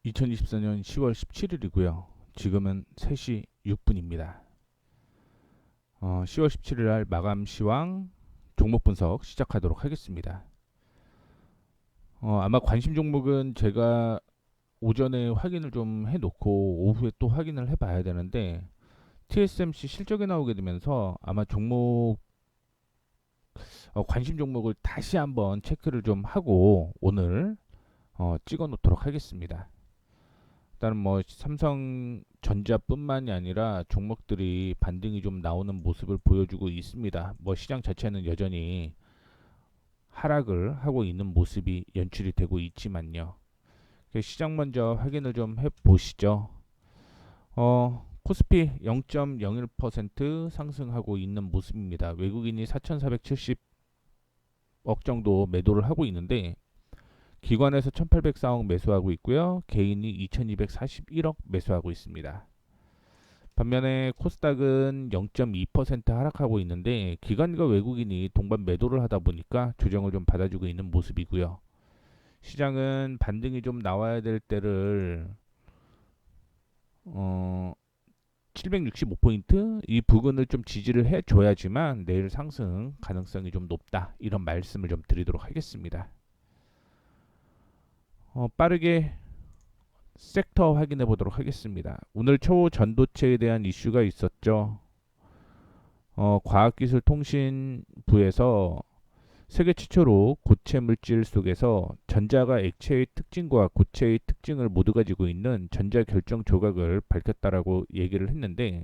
2024년 10월 17일이고요. 지금은 3시 6분입니다. 10월 17일 날 마감 시황 종목 분석 시작하도록 하겠습니다. 아마 관심 종목은 제가 오전에 확인을 좀 해놓고 오후에 또 확인을 해봐야 되는데 TSMC 실적이 나오게 되면서 아마 종목 관심 종목을 다시 한번 체크를 좀 하고 오늘 찍어 놓도록 하겠습니다. 일단 뭐 삼성전자뿐만이 아니라 종목들이 반등이 좀 나오는 모습을 보여주고 있습니다. 뭐 시장 자체는 여전히 하락을 하고 있는 모습이 연출이 되고 있지만요. 시장 먼저 확인을 좀 해보시죠. 코스피 0.01% 상승하고 있는 모습입니다. 외국인이 4,470억 정도 매도를 하고 있는데 기관에서 1,804억 매수하고 있고요. 개인이 2,241억 매수하고 있습니다. 반면에 코스닥은 0.2% 하락하고 있는데 기관과 외국인이 동반 매도를 하다 보니까 조정을 좀 받아주고 있는 모습이고요. 시장은 반등이 좀 나와야 될 때를 765포인트 이 부근을 좀 지지를 해줘야지만 내일 상승 가능성이 좀 높다 이런 말씀을 좀 드리도록 하겠습니다. 빠르게 섹터 확인해 보도록 하겠습니다. 오늘 초전도체에 대한 이슈가 있었죠. 과학기술통신부에서 세계 최초로 고체 물질 속에서 전자가 액체의 특징과 고체의 특징을 모두 가지고 있는 전자 결정 조각을 밝혔다라고 얘기를 했는데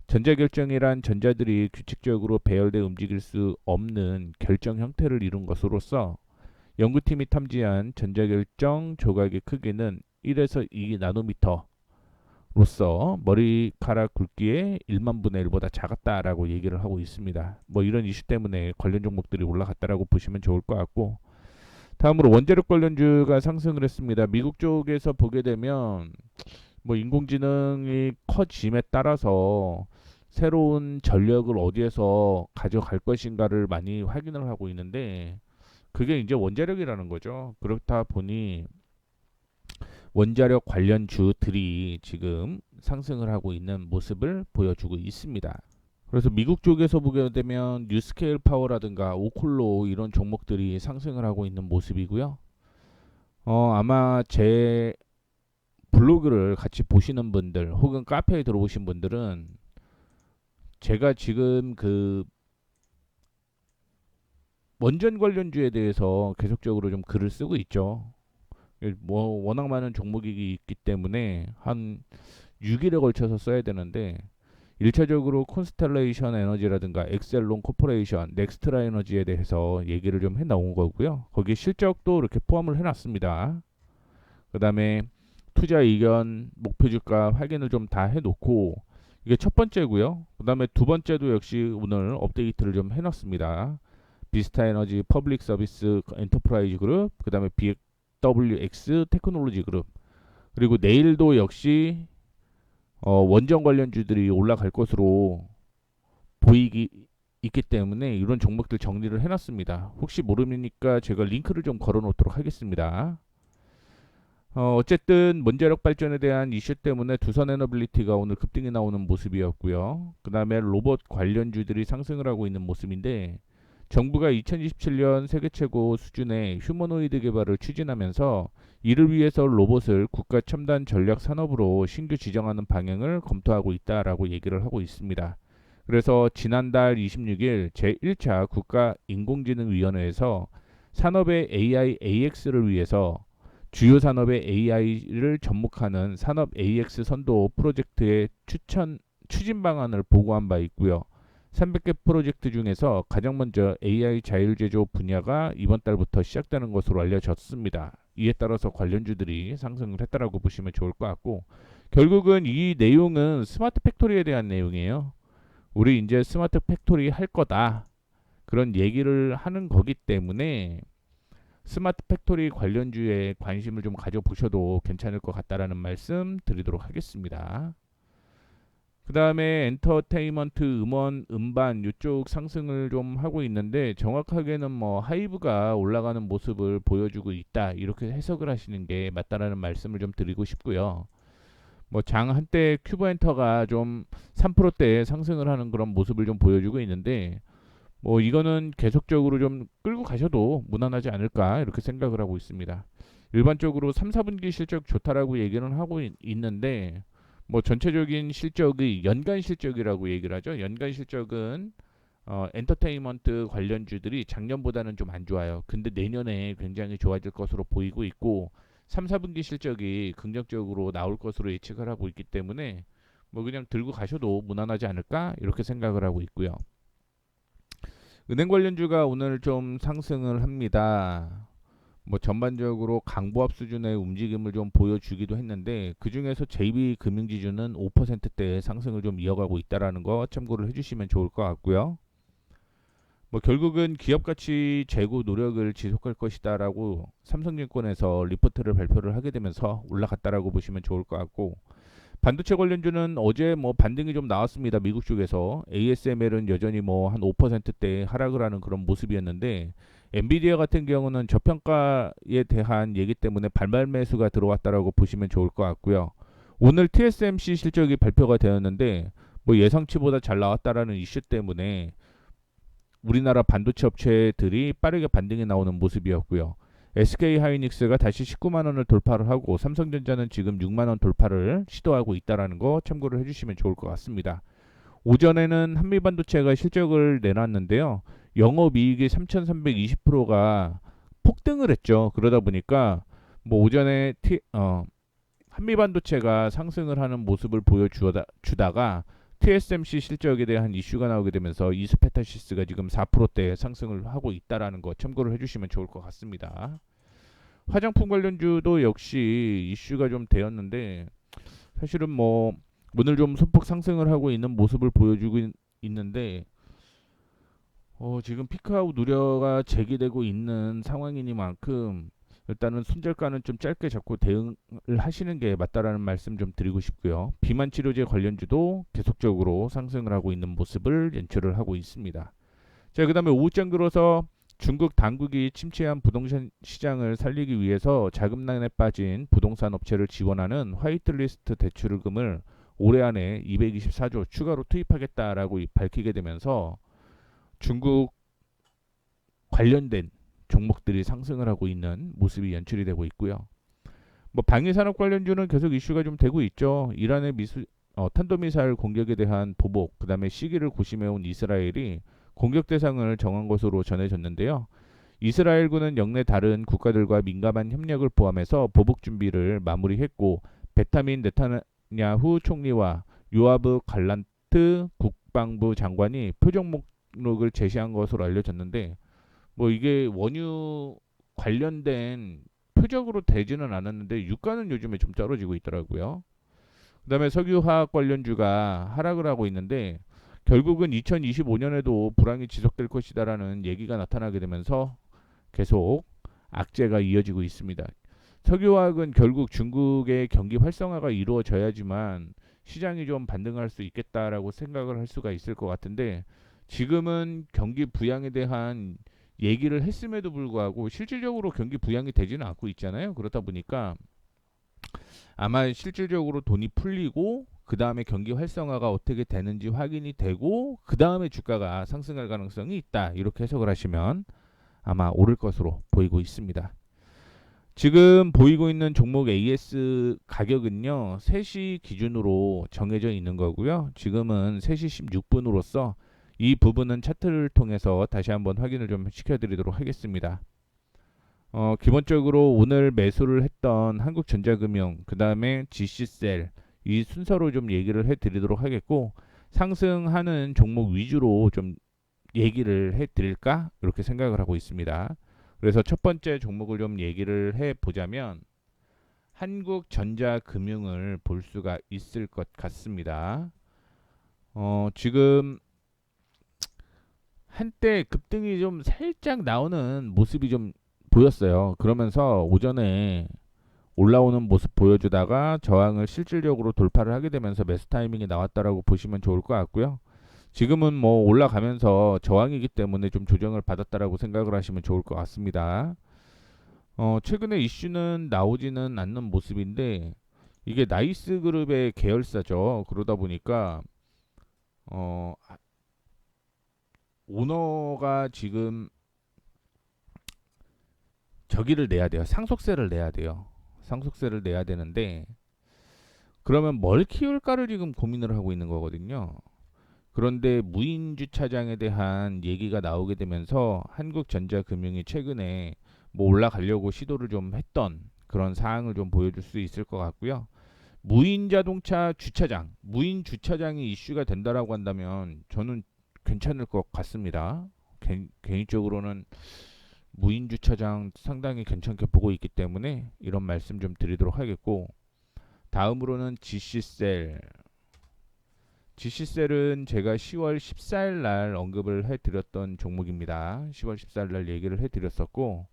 전자 결정이란 전자들이 규칙적으로 배열돼 움직일 수 없는 결정 형태를 이룬 것으로서 연구팀이 탐지한 전자결정 조각의 크기는 1에서 2 나노미터로서 머리카락 굵기의 1만 분의 1보다 작았다라고 얘기를 하고 있습니다. 뭐 이런 이슈 때문에 관련 종목들이 올라갔다라고 보시면 좋을 것 같고 다음으로 원자력 관련주가 상승을 했습니다. 미국 쪽에서 보게 되면 뭐 인공지능이 커짐에 따라서 새로운 전력을 어디에서 가져갈 것인가를 많이 확인을 하고 있는데 그게 이제 원자력이라는 거죠. 그렇다 보니 원자력 관련주들이 지금 상승을 하고 있는 모습을 보여주고 있습니다. 그래서 미국 쪽에서 보게 되면 뉴스케일 파워라든가 오콜로 이런 종목들이 상승을 하고 있는 모습이고요. 아마 제 블로그를 같이 보시는 분들 혹은 카페에 들어오신 분들은 제가 지금 그 원전 관련주에 대해서 계속적으로 좀 글을 쓰고 있죠. 뭐 워낙 많은 종목이 있기 때문에 한 6일에 걸쳐서 써야 되는데 1차적으로 콘스텔레이션 에너지라든가 엑셀론 코퍼레이션, 넥스트라 에너지에 대해서 얘기를 좀 해나온 거고요. 거기에 실적도 이렇게 포함을 해놨습니다. 그 다음에 투자 의견, 목표 주가 확인을 좀 다 해놓고 이게 첫 번째고요. 그 다음에 두 번째도 역시 오늘 업데이트를 좀 해놨습니다. 비스타 에너지 퍼블릭 서비스 엔터프라이즈 그룹, 그 다음에 BWX 테크놀로지 그룹, 그리고 내일도 역시 원전 관련주들이 올라갈 것으로 보이기 있기 때문에 이런 종목들 정리를 해놨습니다. 혹시 모르니까 제가 링크를 좀 걸어놓도록 하겠습니다. 어쨌든 원자력 발전에 대한 이슈 때문에 두산 에너빌리티가 오늘 급등이 나오는 모습이었고요. 그 다음에 로봇 관련주들이 상승을 하고 있는 모습인데 정부가 2027년 세계 최고 수준의 휴머노이드 개발을 추진하면서 이를 위해서 로봇을 국가 첨단 전략 산업으로 신규 지정하는 방향을 검토하고 있다라고 얘기를 하고 있습니다. 그래서 지난달 26일 제1차 국가 인공지능위원회에서 산업의 AI AX를 위해서 주요 산업의 AI를 접목하는 산업 AX 선도 프로젝트의 추진 방안을 보고한 바 있고요. 300개 프로젝트 중에서 가장 먼저 AI 자율제조 분야가 이번 달부터 시작되는 것으로 알려졌습니다. 이에 따라서 관련주들이 상승을 했다라고 보시면 좋을 것 같고 결국은 이 내용은 스마트 팩토리에 대한 내용이에요. 우리 이제 스마트 팩토리 할 거다. 그런 얘기를 하는 거기 때문에 스마트 팩토리 관련주에 관심을 좀 가져보셔도 괜찮을 것 같다라는 말씀 드리도록 하겠습니다. 그 다음에 엔터테인먼트, 음원, 음반 이쪽 상승을 좀 하고 있는데 정확하게는 뭐 하이브가 올라가는 모습을 보여주고 있다 이렇게 해석을 하시는 게 맞다라는 말씀을 좀 드리고 싶고요. 뭐 장 한때 큐브엔터가 좀 3%대 상승을 하는 그런 모습을 좀 보여주고 있는데 뭐 이거는 계속적으로 좀 끌고 가셔도 무난하지 않을까 이렇게 생각을 하고 있습니다. 일반적으로 3, 4분기 실적 좋다라고 얘기는 하고 있는데 뭐 전체적인 실적이 연간 실적이라고 얘기를 하죠. 연간 실적은 엔터테인먼트 관련주들이 작년보다는 좀 안 좋아요. 근데 내년에 굉장히 좋아질 것으로 보이고 있고 3, 4분기 실적이 긍정적으로 나올 것으로 예측을 하고 있기 때문에 뭐 그냥 들고 가셔도 무난하지 않을까 이렇게 생각을 하고 있고요. 은행 관련주가 오늘 좀 상승을 합니다. 뭐 전반적으로 강보합 수준의 움직임을 좀 보여주기도 했는데 그 중에서 JB금융지주는 5%대 상승을 좀 이어가고 있다라는 거 참고를 해주시면 좋을 것 같고요. 뭐 결국은 기업 가치 제고 노력을 지속할 것이다라고 삼성증권에서 리포트를 발표를 하게 되면서 올라갔다라고 보시면 좋을 것 같고 반도체 관련주는 어제 뭐 반등이 좀 나왔습니다. 미국 쪽에서 ASML은 여전히 뭐 한 5%대 하락을 하는 그런 모습이었는데 엔비디아 같은 경우는 저평가에 대한 얘기 때문에 발말 매수가 들어왔다라고 보시면 좋을 것 같고요. 오늘 TSMC 실적이 발표가 되었는데 뭐 예상치보다 잘 나왔다라는 이슈 때문에 우리나라 반도체 업체들이 빠르게 반등이 나오는 모습이었고요. SK 하이닉스가 다시 19만 원을 돌파를 하고 삼성전자는 지금 6만 원 돌파를 시도하고 있다라는 거 참고를 해주시면 좋을 것 같습니다. 오전에는 한미반도체가 실적을 내놨는데요. 영업이익이 3,320%가 폭등을 했죠. 그러다 보니까 뭐 오전에 한미반도체가 상승을 하는 모습을 보여주다가 TSMC 실적에 대한 이슈가 나오게 되면서 이스페타시스가 지금 4%대 상승을 하고 있다라는 거 참고를 해주시면 좋을 것 같습니다. 화장품 관련주도 역시 이슈가 좀 되었는데 사실은 뭐 오늘 좀 소폭 상승을 하고 있는 모습을 보여주고 있는데 지금 피크아웃 우려가 제기되고 있는 상황이니만큼 일단은 손절가는 좀 짧게 잡고 대응을 하시는 게 맞다라는 말씀 좀 드리고 싶고요. 비만 치료제 관련주도 계속적으로 상승을 하고 있는 모습을 연출을 하고 있습니다. 자, 그다음에 오후장 들어서 중국 당국이 침체한 부동산 시장을 살리기 위해서 자금난에 빠진 부동산 업체를 지원하는 화이트리스트 대출금을 올해 안에 224조 추가로 투입하겠다라고 밝히게 되면서 중국 관련된 종목들이 상승을 하고 있는 모습이 연출이 되고 있고요. 뭐 방위산업 관련주는 계속 이슈가 좀 되고 있죠. 이란의 탄도미사일 공격에 대한 보복, 그다음에 시기를 고심해온 이스라엘이 공격 대상을 정한 것으로 전해졌는데요. 이스라엘군은 영내 다른 국가들과 민감한 협력을 포함해서 보복 준비를 마무리했고 베타민 네타냐후 총리와 요아브 갈란트 국방부 장관이 표적 목록을 제시한 것으로 알려졌는데 뭐 이게 원유 관련된 표적으로 되지는 않았는데 유가는 요즘에 좀 떨어지고 있더라고요. 그다음에 석유화학 관련주가 하락을 하고 있는데 결국은 2025년에도 불황이 지속될 것이다라는 얘기가 나타나게 되면서 계속 악재가 이어지고 있습니다. 석유화학은 결국 중국의 경기 활성화가 이루어져야지만 시장이 좀 반등할 수 있겠다라고 생각을 할 수가 있을 것 같은데 지금은 경기 부양에 대한 얘기를 했음에도 불구하고 실질적으로 경기 부양이 되지는 않고 있잖아요. 그렇다 보니까 아마 실질적으로 돈이 풀리고 그 다음에 경기 활성화가 어떻게 되는지 확인이 되고 그 다음에 주가가 상승할 가능성이 있다. 이렇게 해석을 하시면 아마 오를 것으로 보이고 있습니다. 지금 보이고 있는 종목 AS 가격은요 3시 기준으로 정해져 있는 거고요. 지금은 3시 16분으로서 이 부분은 차트를 통해서 다시 한번 확인을 좀 시켜드리도록 하겠습니다. 기본적으로 오늘 매수를 했던 한국전자금융, 그 다음에 GC셀 이 순서로 좀 얘기를 해드리도록 하겠고 상승하는 종목 위주로 좀 얘기를 해드릴까 이렇게 생각을 하고 있습니다. 그래서 첫 번째 종목을 좀 얘기를 해보자면 한국전자금융을 볼 수가 있을 것 같습니다. 지금 한때 급등이 좀 살짝 나오는 모습이 좀 보였어요. 그러면서 오전에 올라오는 모습 보여주다가 저항을 실질적으로 돌파를 하게 되면서 매수 타이밍이 나왔다라고 보시면 좋을 것 같고요. 지금은 뭐 올라가면서 저항이기 때문에 좀 조정을 받았다라고 생각을 하시면 좋을 것 같습니다. 최근에 이슈는 나오지는 않는 모습인데 이게 나이스 그룹의 계열사죠. 그러다 보니까 어, 오너가 지금 저기를 내야 돼요. 상속세를 내야 돼요. 상속세를 내야 되는데 그러면 뭘 키울까를 지금 고민을 하고 있는 거거든요. 그런데 무인 주차장에 대한 얘기가 나오게 되면서 한국전자금융이 최근에 뭐 올라가려고 시도를 좀 했던 그런 사항을 좀 보여줄 수 있을 것 같고요. 무인 자동차 주차장, 무인 주차장이 이슈가 된다라고 한다면 저는 괜찮을 것 같습니다. 개인적으로는 무인 주차장 상당히 괜찮게 보고 있기 때문에 이런 말씀 좀 드리도록 하겠고, 다음으로는 GC셀. GC셀은 제가 10월 14일 날 언급을 해드렸던 종목입니다. 10월 14일 날 얘기를 해드렸었고,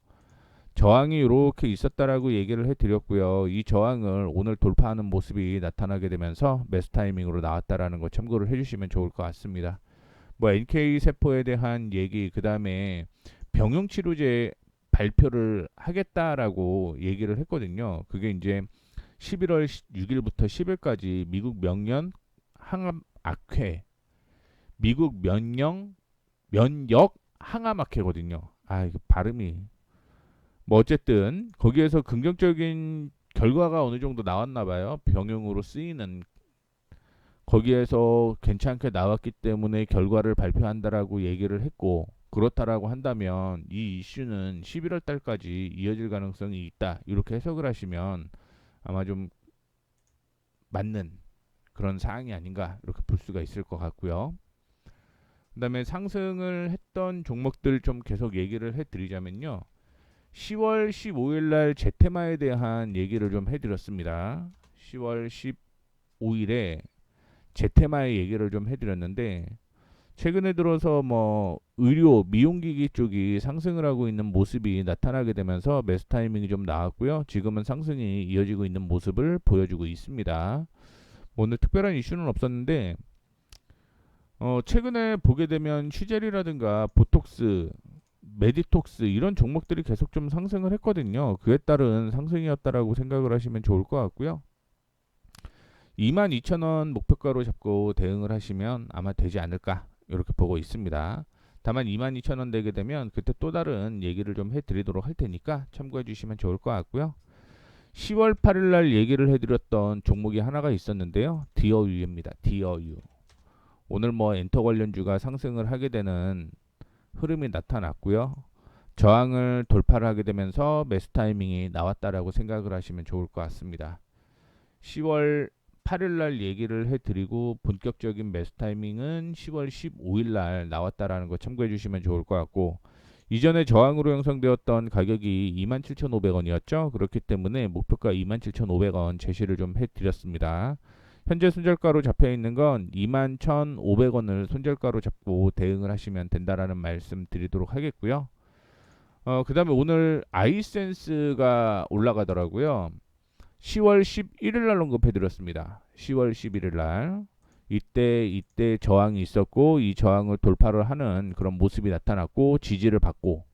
저항이 이렇게 있었다라고 얘기를 해드렸고요. 이 저항을 오늘 돌파하는 모습이 나타나게 되면서 매수 타이밍으로 나왔다라는 거 참고를 해주시면 좋을 것 같습니다. 뭐 NK 세포에 대한 얘기, 그 다음에 병용치료제 발표를 하겠다라고 얘기를 했거든요. 그게 이제 11월 6일부터 10일까지 미국 명년 항암악회, 미국 면역 항암악회거든요. 아, 이거 발음이 뭐 어쨌든 거기에서 긍정적인 결과가 어느 정도 나왔나 봐요. 병용으로 쓰이는 거기에서 괜찮게 나왔기 때문에 결과를 발표한다라고 얘기를 했고, 그렇다라고 한다면 이 이슈는 11월 달까지 이어질 가능성이 있다. 이렇게 해석을 하시면 아마 좀 맞는 그런 사항이 아닌가 이렇게 볼 수가 있을 것 같고요. 그다음에 상승을 했던 종목들 좀 계속 얘기를 해드리자면요. 10월 15일 날 제테마에 대한 얘기를 좀 해드렸습니다. 10월 15일에 제테마의 얘기를 좀 해드렸는데 최근에 들어서 뭐 의료 미용기기 쪽이 상승을 하고 있는 모습이 나타나게 되면서 매수 타이밍이 좀 나왔고요. 지금은 상승이 이어지고 있는 모습을 보여주고 있습니다. 오늘 특별한 이슈는 없었는데 최근에 보게 되면 휴젤이라든가 보톡스, 메디톡스 이런 종목들이 계속 좀 상승을 했거든요. 그에 따른 상승이었다라고 생각을 하시면 좋을 것 같고요. 22,000원 목표가로 잡고 대응을 하시면 아마 되지 않을까 이렇게 보고 있습니다. 다만 22,000원 되게 되면 그때 또 다른 얘기를 좀 해드리도록 할 테니까 참고해 주시면 좋을 것 같고요. 10월 8일 날 얘기를 해드렸던 종목이 하나가 있었는데요. 디어유입니다. 디어유. 오늘 뭐 엔터 관련주가 상승을 하게 되는 흐름이 나타났고요. 저항을 돌파를 하게 되면서 매수 타이밍이 나왔다라고 생각을 하시면 좋을 것 같습니다. 10월 8일 날 얘기를 해드리고 본격적인 매수 타이밍은 10월 15일 날 나왔다라는 거 참고해 주시면 좋을 것 같고, 이전에 저항으로 형성되었던 가격이 27,500원이었죠. 그렇기 때문에 목표가 27,500원 제시를 좀 해드렸습니다. 현재 손절가로 잡혀 있는 건 21,500원을 손절가로 잡고 대응을 하시면 된다라는 말씀 드리도록 하겠고요. 그 다음에 오늘 아이센스가 올라가더라고요. 10월 11일 날 언급해드렸습니다. 10월 11일 날 이때 저항이 있었고 이 저항을 돌파를 하는 그런 모습이 나타났고 지지를 받고,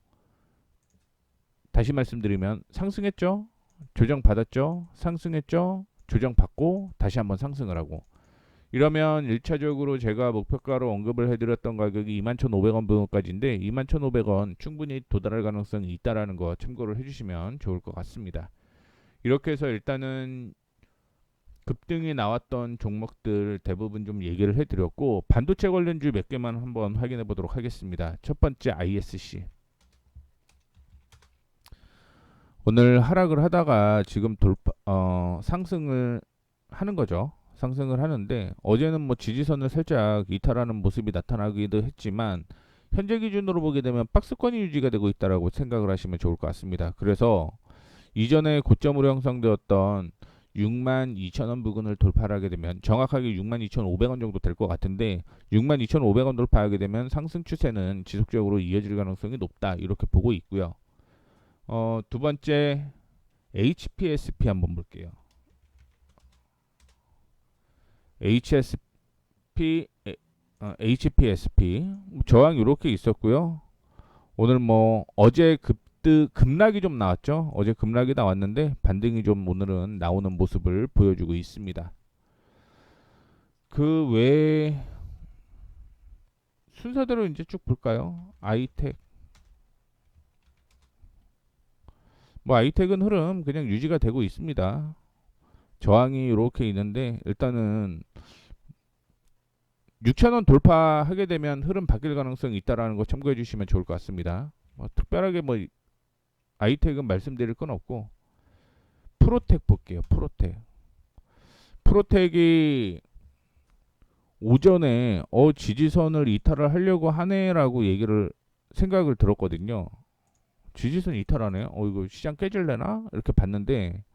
다시 말씀드리면 상승했죠. 조정받았죠. 상승했죠. 조정받고 다시 한번 상승을 하고, 이러면 1차적으로 제가 목표가로 언급을 해드렸던 가격이 21,500원 부분까지인데 21,500원 충분히 도달할 가능성이 있다라는 거 참고를 해주시면 좋을 것 같습니다. 이렇게 해서 일단은 급등이 나왔던 종목들 대부분 좀 얘기를 해드렸고, 반도체 관련주 몇 개만 한번 확인해 보도록 하겠습니다. 첫 번째 ISC. 오늘 하락을 하다가 지금 상승을 하는 거죠. 상승을 하는데 어제는 뭐 지지선을 살짝 이탈하는 모습이 나타나기도 했지만 현재 기준으로 보게 되면 박스권이 유지가 되고 있다라고 생각을 하시면 좋을 것 같습니다. 그래서 이전에 고점으로 형성되었던 62,000원 부근을 돌파하게 되면 정확하게 62,500원 정도 될 것 같은데 62,500원 돌파하게 되면 상승 추세는 지속적으로 이어질 가능성이 높다 이렇게 보고 있고요. 두 번째 HPSP 한번 볼게요. HPSP 저항 이렇게 있었고요. 오늘 뭐 어제 급락이 좀 나왔죠. 어제 급락이 나왔는데 반등이 좀 오늘은 나오는 모습을 보여주고 있습니다. 그 외에 순서대로 이제 쭉 볼까요? 아이텍. 뭐 아이텍은 흐름 그냥 유지가 되고 있습니다. 저항이 이렇게 있는데 일단은 6,000원 돌파하게 되면 흐름 바뀔 가능성이 있다라는 거 참고해 주시면 좋을 것 같습니다. 뭐 특별하게 뭐 아이텍은 말씀드릴 건 없고 프로텍 볼게요. 프로텍이 오전에 지지선을 이탈을 하려고 하네라고 생각을 들었거든요. 지지선 이탈하네요. 이거 시장 깨질래나? 이렇게 봤는데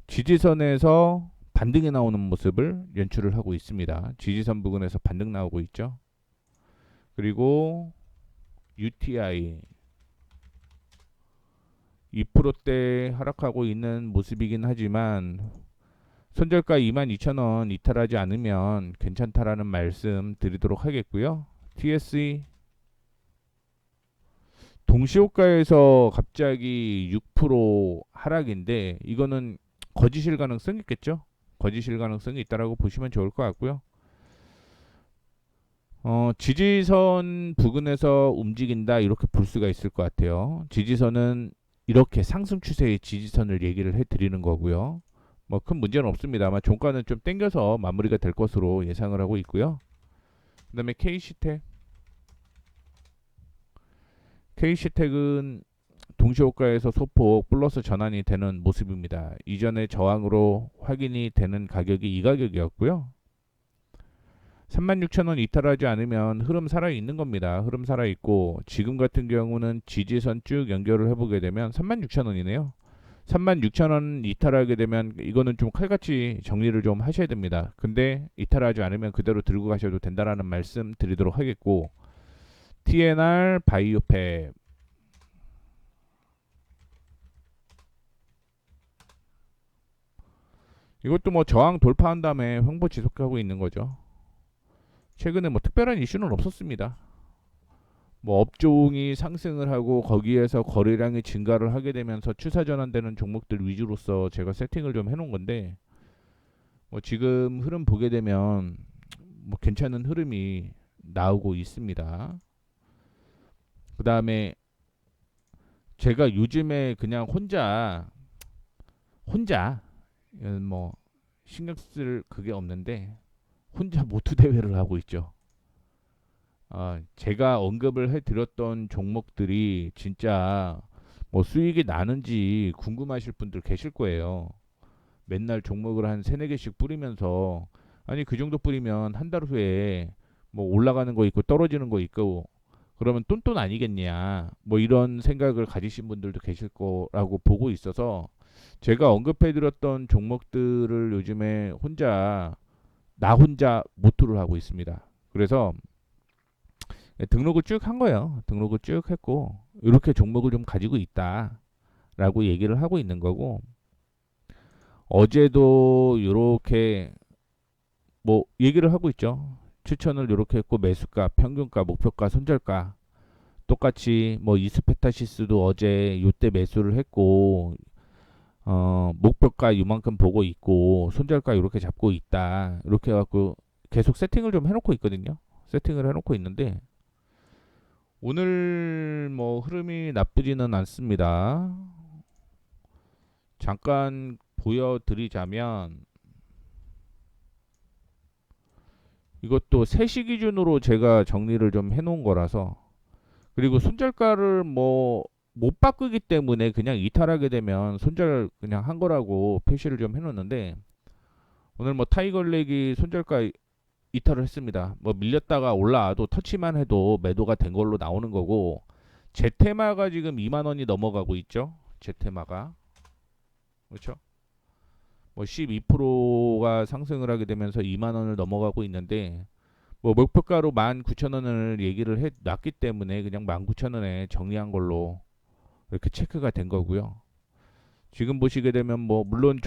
지지선에서 반등이 나오는 모습을 연출을 하고 있습니다. 지지선 부근에서 반등 나오고 있죠. 그리고 UTI 2%대 하락하고 있는 모습이긴 하지만 손절가 22,000원 이탈하지 않으면 괜찮다라는 말씀 드리도록 하겠고요. TSE 동시호가에서 갑자기 6% 하락인데 이거는 거짓일 가능성이 있겠죠. 거짓일 가능성이 있다라고 보시면 좋을 것 같고요. 지지선 부근에서 움직인다 이렇게 볼 수가 있을 것 같아요. 지지선은 이렇게 상승 추세의 지지선을 얘기를 해드리는 거고요. 뭐 큰 문제는 없습니다. 아마 종가는 좀 땡겨서 마무리가 될 것으로 예상을 하고 있고요. 그 다음에 K시텍은 동시호가에서 소폭 플러스 전환이 되는 모습입니다. 이전의 저항으로 확인이 되는 가격이 이 가격이었고요. 36,000원 이탈하지 않으면 흐름 살아있는 겁니다. 흐름 살아있고 지금 같은 경우는 지지선 쭉 연결을 해보게 되면 36,000원이네요. 36,000원 이탈하게 되면 이거는 좀 칼같이 정리를 좀 하셔야 됩니다. 근데 이탈하지 않으면 그대로 들고 가셔도 된다라는 말씀 드리도록 하겠고 TNR 바이오팩 이것도 뭐 저항 돌파한 다음에 횡보 지속하고 있는 거죠. 최근에 뭐 특별한 이슈는 없었습니다. 뭐 업종이 상승을 하고 거기에서 거래량이 증가를 하게 되면서 추세 전환되는 종목들 위주로서 제가 세팅을 좀 해놓은 건데 뭐 지금 흐름 보게 되면 뭐 괜찮은 흐름이 나오고 있습니다. 그 다음에 제가 요즘에 그냥 혼자 뭐 신경 쓸 그게 없는데 혼자 모투 대회를 하고 있죠. 제가 언급을 해드렸던 종목들이 진짜 뭐 수익이 나는지 궁금하실 분들 계실 거예요. 맨날 종목을 한 세네 개씩 뿌리면서 아니 그 정도 뿌리면 한 달 후에 뭐 올라가는 거 있고 떨어지는 거 있고 그러면 똔똔 아니겠냐 뭐 이런 생각을 가지신 분들도 계실 거라고 보고 있어서 제가 언급해드렸던 종목들을 요즘에 나 혼자 모투를 하고 있습니다. 그래서 등록을 쭉 한 거예요. 등록을 쭉 했고 이렇게 종목을 좀 가지고 있다라고 얘기를 하고 있는 거고 어제도 이렇게 뭐 얘기를 하고 있죠. 추천을 이렇게 했고 매수가, 평균가, 목표가, 손절가 똑같이 뭐 이스페타시스도 어제 요때 매수를 했고 목표가 이만큼 보고 있고 손절가 이렇게 잡고 있다 이렇게 해갖고 계속 세팅을 좀 해놓고 있거든요. 세팅을 해놓고 있는데 오늘 뭐 흐름이 나쁘지는 않습니다. 잠깐 보여드리자면 이것도 3시 기준으로 제가 정리를 좀 해놓은 거라서 그리고 손절가를 뭐 못 바꾸기 때문에 그냥 이탈하게 되면 손절 그냥 한 거라고 표시를 좀 해놓는데 오늘 뭐 타이거렉이 손절가 이탈을 했습니다. 뭐 밀렸다가 올라와도 터치만 해도 매도가 된 걸로 나오는 거고 제테마가 지금 2만 원이 넘어가고 있죠. 제테마가 그렇죠? 뭐 12%가 상승을 하게 되면서 2만 원을 넘어가고 있는데 뭐 목표가로 19,000원을 얘기를 해 놨기 때문에 그냥 19,000원에 정리한 걸로 이렇게 체크가 된 거고요. 지금 보시게 되면 뭐 물론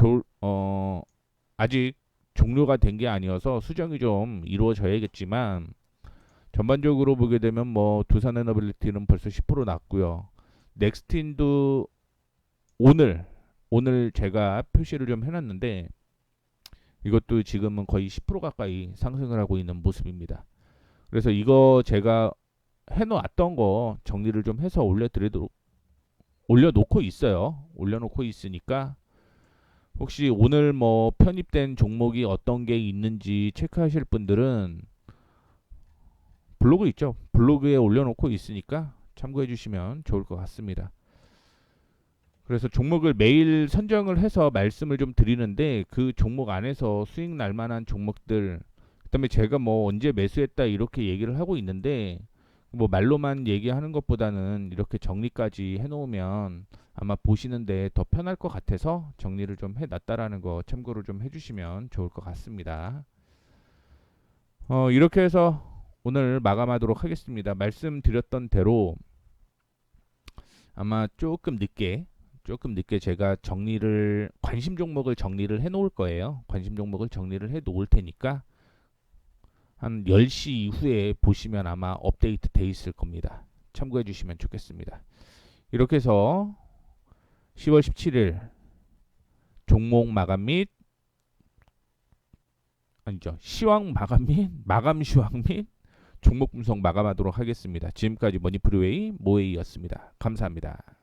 아직 종료가 된 게 아니어서 수정이 좀 이루어져야겠지만 전반적으로 보게 되면 뭐 두산에너빌리티는 벌써 10% 났고요. 넥스틴도 오늘 오늘 제가 표시를 좀 해놨는데 이것도 지금은 거의 10% 가까이 상승을 하고 있는 모습입니다. 그래서 이거 제가 해놓았던 거 정리를 좀 해서 올려놓고 있어요. 올려놓고 있으니까 혹시 오늘 뭐 편입된 종목이 어떤 게 있는지 체크하실 분들은 블로그 있죠. 블로그에 올려놓고 있으니까 참고해 주시면 좋을 것 같습니다. 그래서 종목을 매일 선정을 해서 말씀을 좀 드리는데 그 종목 안에서 수익 날 만한 종목들 그다음에 제가 뭐 언제 매수했다 이렇게 얘기를 하고 있는데 뭐 말로만 얘기하는 것보다는 이렇게 정리까지 해놓으면 아마 보시는데 더 편할 것 같아서 정리를 좀 해놨다라는 거 참고를 좀 해주시면 좋을 것 같습니다. 이렇게 해서 오늘 마감하도록 하겠습니다. 말씀드렸던 대로 아마 조금 늦게 제가 관심 종목을 정리를 해 놓을 거예요. 관심 종목을 정리를 해 놓을 테니까 한 10시 이후에 보시면 아마 업데이트 돼 있을 겁니다. 참고해 주시면 좋겠습니다. 이렇게 해서 10월 17일 종목 마감 및 아니죠. 시황 마감 및 마감 시황 및 종목 분석 마감하도록 하겠습니다. 지금까지 머니프리웨이 모에이였습니다. 감사합니다.